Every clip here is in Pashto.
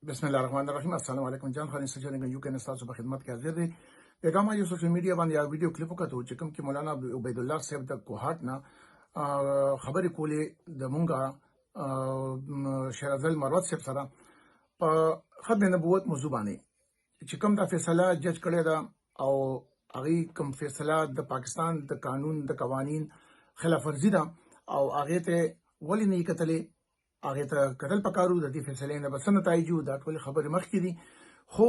بسم الله الرحمن الرحیم. السلام علیکم جان خان سجن یو کې نستاسو په خدمت کې حاضر دي. پیغام یو سوشل میډیا باندې یو ویډیو کلیپ وکړو چې کوم کې مولانا عبید الله صاحب د کوهات نه خبرې کولې د مونږه شیر افضل مروت صاحب سره په ختم نبوت موضوع باندې چې کوم دا فیصله جج کړی دا او هغه کوم فیصله د پاکستان د قانون د قوانین خلاف ورزي ده او هغه ته ولې نه کتلې هغه ته کتل پکارو د دې فیصلې نه بس نتایج دا ټول خبرې مخکې دي خو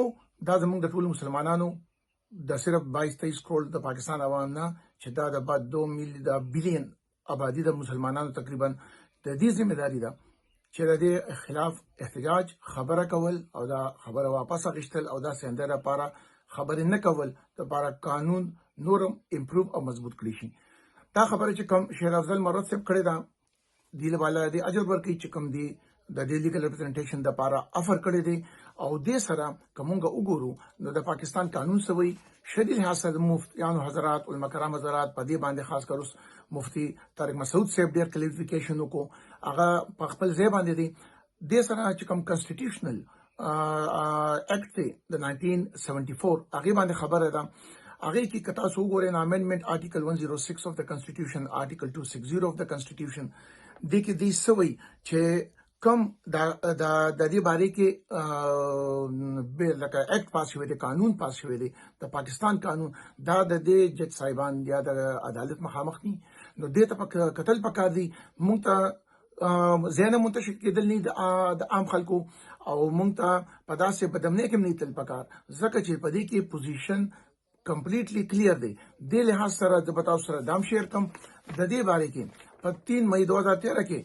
دا زموږ د ټول مسلمانانو د صرف 22-23 کروڑ د پاکستان عوام نه چې دا د بعد 2 بلین آبادی د مسلمانانو تقریبا د دې ذمہداري ده چې د دې خلاف احتجاج خبره کول او دا خبره واپس اخیستل او دا څنګه لپاره خبرې نه کول لپاره قانون نورم امپروو او مضبوط کړی شي. دا خبره چې کوم شیر افضل مروت صاحب کړی دا دیل والا دی اجر ورکی چې کوم دی د لیګل ریپرزنټیشن د لپاره افر کړی دی او د سره کومګه وګورو نو د پاکستان قانون سوی شدید حسد مفتیانو حضرات علما کرام حضرات په دې باندې خاص کر اوس مفتی طارق مسعود صاحب ډیر کلیریفیکیشن وکړو هغه په خپل ځای باندې دی د سره چې کوم کانسټیټیوشنل اکټ دی د 1974 هغه باندې خبره ده هغه کې کتا سو ګورې امندمنت آرټیکل 106 of the constitution article 260 of the constitution د کې د سوي چې کم د دې باره کې به لکه اکټ پاس شوی دی قانون پاس شوی دی د پاکستان قانون دا د دې جج صاحبان یا د عدالت مخامخ دي نو دې ته قتل پکار دي مونږ ته زینه منتشر کېدل نه د عام خلکو او مونږ ته په داسې بدمنۍ کې نه تل پکار ځکه چې په دې کې پوزیشن کمپلیټلی کلیر دی د لحاظ سره د بتاو سره دام شیر کم د دې باره کې په 3 مئی 2013 کې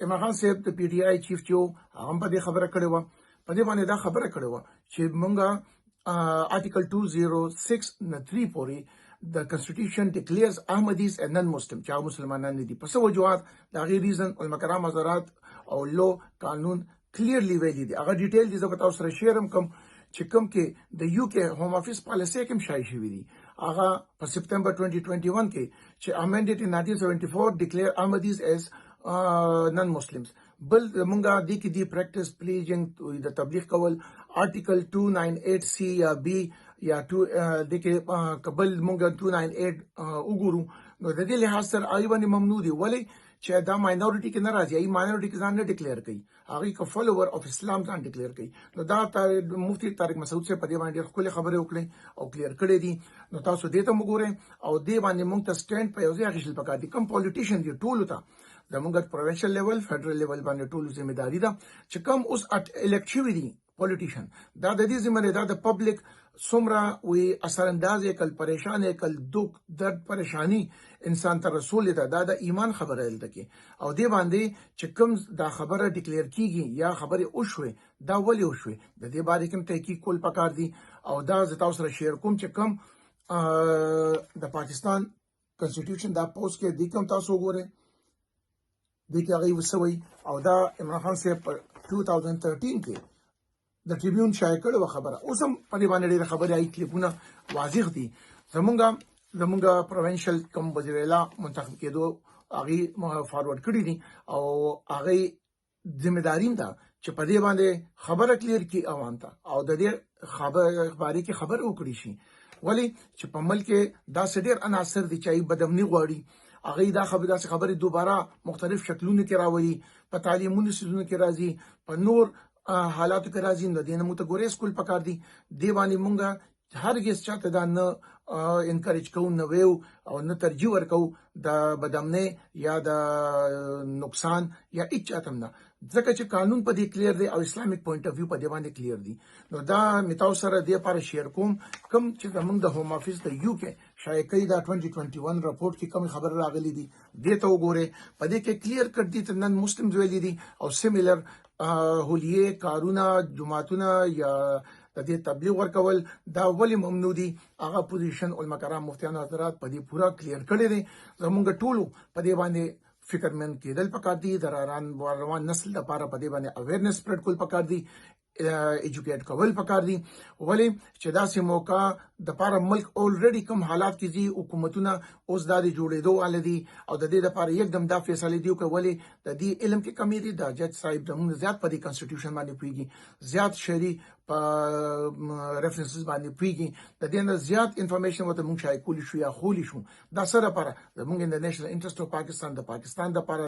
عمران خان صاحب د پی ټی آی چیف جو هم په دې خبره کړې و په دې باندې دا خبره کړې و چې مونږه آرټیکل 206 نه 3 پورې د کنسټیټیوشن ډیکلیئرز احمدیز ان نن مسلم چې مسلمانان دي په څه وجوهات دا غي ریزن علما کرام حضرات او لو قانون کلیرلی ویلي دي هغه ډیټیل دي زه به تاسو سره شیر هم کوم چې کوم کې د یو کې هوم افیس پالیسي کوم شای شوی دي هغه په سپټمبر 2021 کې چې امندډ ان 1974 ډیکلیئر احمدیز ایز نن مسلمز بل مونږه د کې دی پریکټس پلیجنګ د تبلیغ کول آرټیکل 298 سی یا بی یا 2 د کې قبل مونږه 298 وګورو نو د دې لحاظ سره آی باندې ممنوع دی ولی چې دا ماینورټي کې ناراضي ای ماینورټي کې ځان نه ډیکلیئر کوي هغه کو فالوور اف اسلام ځان ډیکلیئر کوي نو دا مفتی طارق مسعود سے په دې باندې خپل خبره وکړي او کلیئر کړي دي نو تاسو دې ته وګورئ او دې باندې موږ ته سټینډ په یو ځای غشل پکار دي کوم پولیټیشن دي ټول ته د موږ پروینشل لیول فدرل لیول باندې ټول ځمېداري ده چې کوم اوس الکټ شوي دي پولیټیشن دا د دې ذمہ ده د پبلک سمرا وی اثر انداز کل پریشان کل دکھ درد پریشانی انسان ته رسول ده دا د ایمان خبره ده کې او دې باندې چې کوم دا خبره ډیکلیئر کیږي یا خبره او شوي دا ولې او شوي د دې باندې کوم تحقیق کول پکار دي او دا زه تاسو سره شیر کوم چې کوم د پاکستان کنسټیټیوشن دا پوسټ کې د کوم تاسو وګورئ د کې هغه وسوي او دا عمران خان صاحب په 2013 کې د ټریبیون شایع کړو خبره اوس هم په دې باندې ډېر خبرې آی کلیپونه واضح دي زمونږ پروینشل کوم وزیر اعلی منتخب کېدو هغه فارورډ کړی دي او هغه ذمہداري ده چې په دې باندې خبره کلیر کی عوام ته او د دې خبرې کې خبر وکړي شي ولی چې په ملک دا سډیر عناصر دي چې بدمنی غواړي هغه دا خبرې دوباره مختلف شکلونو کې راوړي په تعلیمونو سيزونو کې راځي په نور حالاتو کې راځي نو دینه مو ته ګورې سکول پکار دي دی باندې مونږه هرګز چاته دا نه انکریج کوو نه ویو او نه ترجیح ورکو د بدامنۍ یا د نقصان یا هیڅ چاته نه ځکه چې قانون په دې کلیر دی او اسلامیک پوینټ اف ویو په دې باندې کلیر دی نو دا میتاو سره د لپاره شیر کوم کوم چې زمونږ د هوم افیس د یو کې شایع کړي دا 2021 رپورت کې کوم خبر راغلي دي دې ته وګوره په دې کې کلیر کړ دي چې نن مسلم ویلي دي او سیمیلر هولیه کارونه جماعتونه یا د دې تبلیغ ورکول دا ولی ممنوع دي هغه پوزیشن علما کرام مفتیان حضرات په دې پورا کلیر کړی دي زمونږ ټولو په دې باندې فکرمن کېدل پکار دي د روان نسل لپاره په دې باندې اویرنس سپریډ کول پکار دي ایجوکیټ کول پکار دي ولې چې داسې موقع د پاره ملک اولریډي کوم حالات کې دي حکومتونه اوس د جوړېدو ول دي او د دې لپاره یکدم دا فیصله دی کولې د دې علم کې کمی دي د جج صاحب د موږ زیات په دې کانسټیټیوشن باندې پیږي زیات شری په ریفرنسز باندې پیږي د دې نه زیات انفارمیشن وته موږ شای کولی شو یا خولي شو دا سره لپاره د موږ د نېشنل انټرست اف پاکستان د پاکستان د لپاره